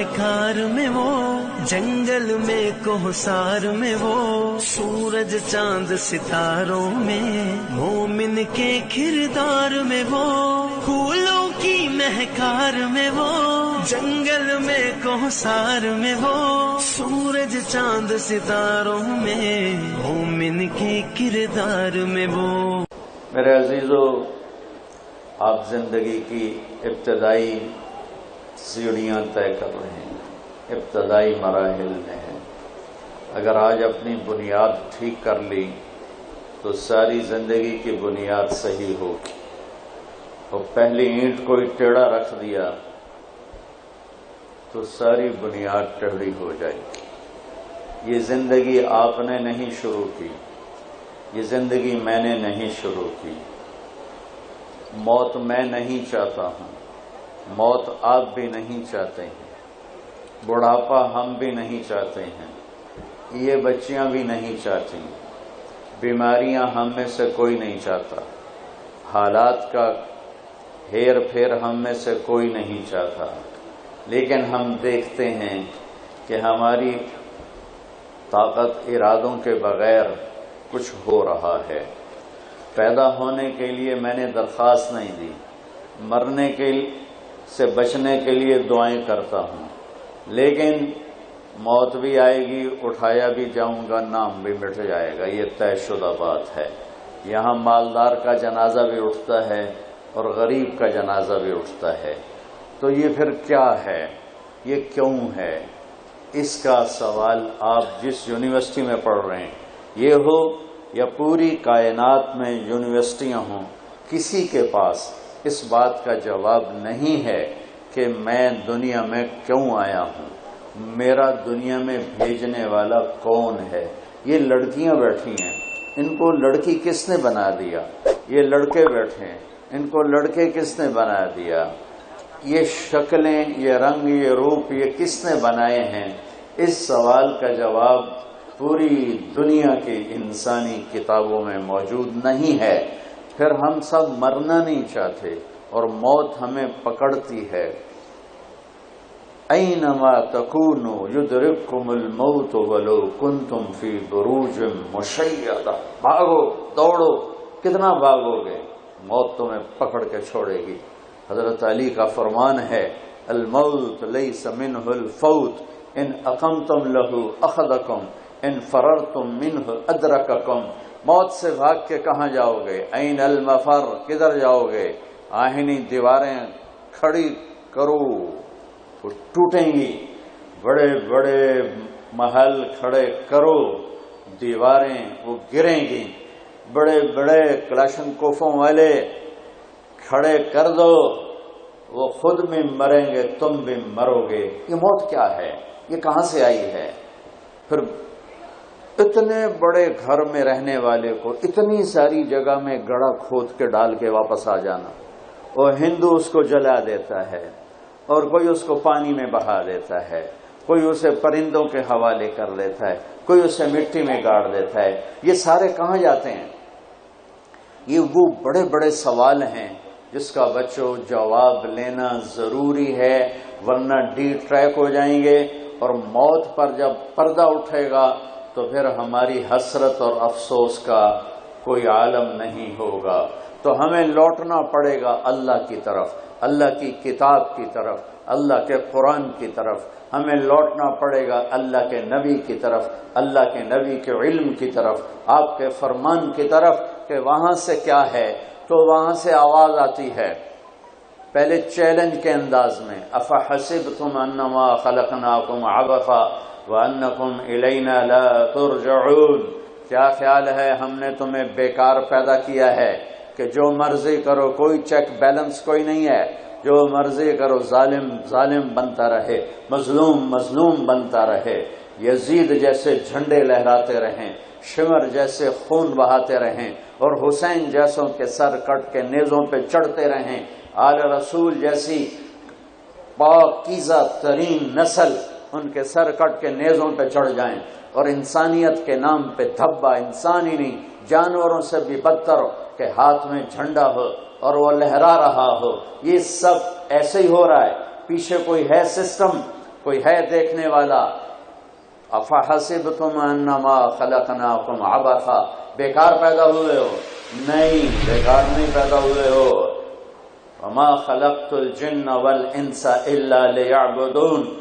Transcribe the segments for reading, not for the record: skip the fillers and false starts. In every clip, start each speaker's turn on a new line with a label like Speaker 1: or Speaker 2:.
Speaker 1: شاہکار میں وہ، جنگل میں کوہسار میں وہ، سورج چاند ستاروں میں، مومن کے کردار میں وہ، پھولوں کی مہکار میں وہ، جنگل میں کوہسار میں وہ، سورج چاند ستاروں میں، مومن کے کردار میں وہ۔
Speaker 2: میرے عزیزو، آپ زندگی کی ابتدائی سیڑھیاں طے کر رہے ہیں، ابتدائی مراحل میں ہیں۔ اگر آج اپنی بنیاد ٹھیک کر لی تو ساری زندگی کی بنیاد صحیح ہوگی، اور پہلی اینٹ کوئی ٹیڑھا رکھ دیا تو ساری بنیاد ٹیڑھی ہو جائے گی۔ یہ زندگی آپ نے نہیں شروع کی، یہ زندگی میں نے نہیں شروع کی۔ موت میں نہیں چاہتا ہوں، موت آپ بھی نہیں چاہتے ہیں، بڑھاپا ہم بھی نہیں چاہتے ہیں، یہ بچیاں بھی نہیں چاہتی، بیماریاں ہم میں سے کوئی نہیں چاہتا، حالات کا ہیر پھیر ہم میں سے کوئی نہیں چاہتا، لیکن ہم دیکھتے ہیں کہ ہماری طاقت ارادوں کے بغیر کچھ ہو رہا ہے۔ پیدا ہونے کے لیے میں نے درخواست نہیں دی، مرنے سے بچنے کے لیے دعائیں کرتا ہوں، لیکن موت بھی آئے گی، اٹھایا بھی جاؤں گا، نام بھی مٹ جائے گا، یہ طے شدہ بات ہے۔ یہاں مالدار کا جنازہ بھی اٹھتا ہے اور غریب کا جنازہ بھی اٹھتا ہے، تو یہ پھر کیا ہے، یہ کیوں ہے؟ اس کا سوال آپ جس یونیورسٹی میں پڑھ رہے ہیں، یہ ہو یا پوری کائنات میں یونیورسٹیاں ہوں، کسی کے پاس اس بات کا جواب نہیں ہے کہ میں دنیا میں کیوں آیا ہوں، میرا دنیا میں بھیجنے والا کون ہے۔ یہ لڑکیاں بیٹھی ہیں، ان کو لڑکی کس نے بنا دیا؟ یہ لڑکے بیٹھے ہیں، ان کو لڑکے کس نے بنا دیا؟ یہ شکلیں، یہ رنگ، یہ روپ، یہ کس نے بنائے ہیں؟ اس سوال کا جواب پوری دنیا کی انسانی کتابوں میں موجود نہیں ہے۔ پھر ہم سب مرنا نہیں چاہتے اور موت ہمیں پکڑتی ہے۔ اینما تکونوا یدرککم الموت ولو کنتم فی بروج مشیدہ، بھاگو دوڑو، کتنا بھاگو گے، موت تمہیں پکڑ کے چھوڑے گی۔ حضرت علی کا فرمان ہے، الموت لیس منہ الفوت، ان اقمتم لہ اخذکم، ان فررتم منہ ادرککم۔ موت سے بھاگ کے کہاں جاؤ گے؟ این المفر، کدھر جاؤ گے؟ آہنی دیواریں کھڑی کرو، وہ ٹوٹیں گی، بڑے بڑے محل کھڑے کرو، دیواریں وہ گریں گی، بڑے بڑے کلاشنکوفوں والے کھڑے کر دو، وہ خود بھی مریں گے، تم بھی مرو گے۔ یہ موت کیا ہے؟ یہ کہاں سے آئی ہے؟ پھر اتنے بڑے گھر میں رہنے والے کو اتنی ساری جگہ میں گڑھا کھود کے ڈال کے واپس آ جانا، اور ہندو اس کو جلا دیتا ہے، اور کوئی اس کو پانی میں بہا دیتا ہے، کوئی اسے پرندوں کے حوالے کر دیتا ہے، کوئی اسے مٹی میں گاڑ دیتا ہے۔ یہ سارے کہاں جاتے ہیں؟ یہ وہ بڑے بڑے سوال ہیں جس کا بچوں جواب لینا ضروری ہے، ورنہ ڈی ٹریک ہو جائیں گے، اور موت پر جب پردہ اٹھے گا تو پھر ہماری حسرت اور افسوس کا کوئی عالم نہیں ہوگا۔ تو ہمیں لوٹنا پڑے گا اللہ کی طرف، اللہ کی کتاب کی طرف، اللہ کے قرآن کی طرف، ہمیں لوٹنا پڑے گا اللہ کے نبی کی طرف، اللہ کے نبی کے علم کی طرف، آپ کے فرمان کی طرف، کہ وہاں سے کیا ہے۔ تو وہاں سے آواز آتی ہے، پہلے چیلنج کے انداز میں، افحسبتم انما خلقناکم عبثا وانکم الینا لا ترجعون، کیا خیال ہے ہم نے تمہیں بیکار پیدا کیا ہے کہ جو مرضی کرو، کوئی چیک بیلنس کوئی نہیں ہے، جو مرضی کرو، ظالم ظالم بنتا رہے، مظلوم مظلوم بنتا رہے، یزید جیسے جھنڈے لہراتے رہیں، شمر جیسے خون بہاتے رہیں، اور حسین جیسوں کے سر کٹ کے نیزوں پہ چڑھتے رہیں، آل رسول جیسی پاکیزہ ترین نسل ان کے سر کٹ کے نیزوں پہ چڑھ جائیں، اور انسانیت کے نام پہ دھبا، انسان ہی نہیں جانوروں سے بھی بدتر کہ ہاتھ میں جھنڈا ہو اور وہ لہرا رہا ہو۔ یہ سب ایسے ہی ہو رہا ہے، پیچھے کوئی ہے سسٹم، کوئی ہے دیکھنے والا؟ افحسبتم انما خلقناکم عبثا، بیکار پیدا ہوئے ہو؟ نہیں، بیکار نہیں پیدا ہوئے ہو۔ وما خلقت الجن والانس الا لیعبدون،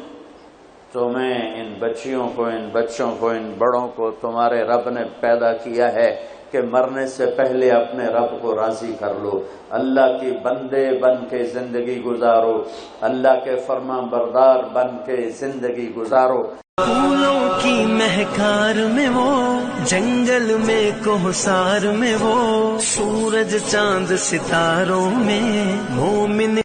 Speaker 2: تمہیں ان بچیوں کو، ان بچوں کو، ان بڑوں کو تمہارے رب نے پیدا کیا ہے کہ مرنے سے پہلے اپنے رب کو راضی کر لو، اللہ کی بندے بن کے زندگی گزارو، اللہ کے فرما بردار بن کے زندگی گزارو۔
Speaker 1: پھولوں کی مہکار میں وہ، جنگل میں کوہسار میں وہ، سورج چاند ستاروں میں مومن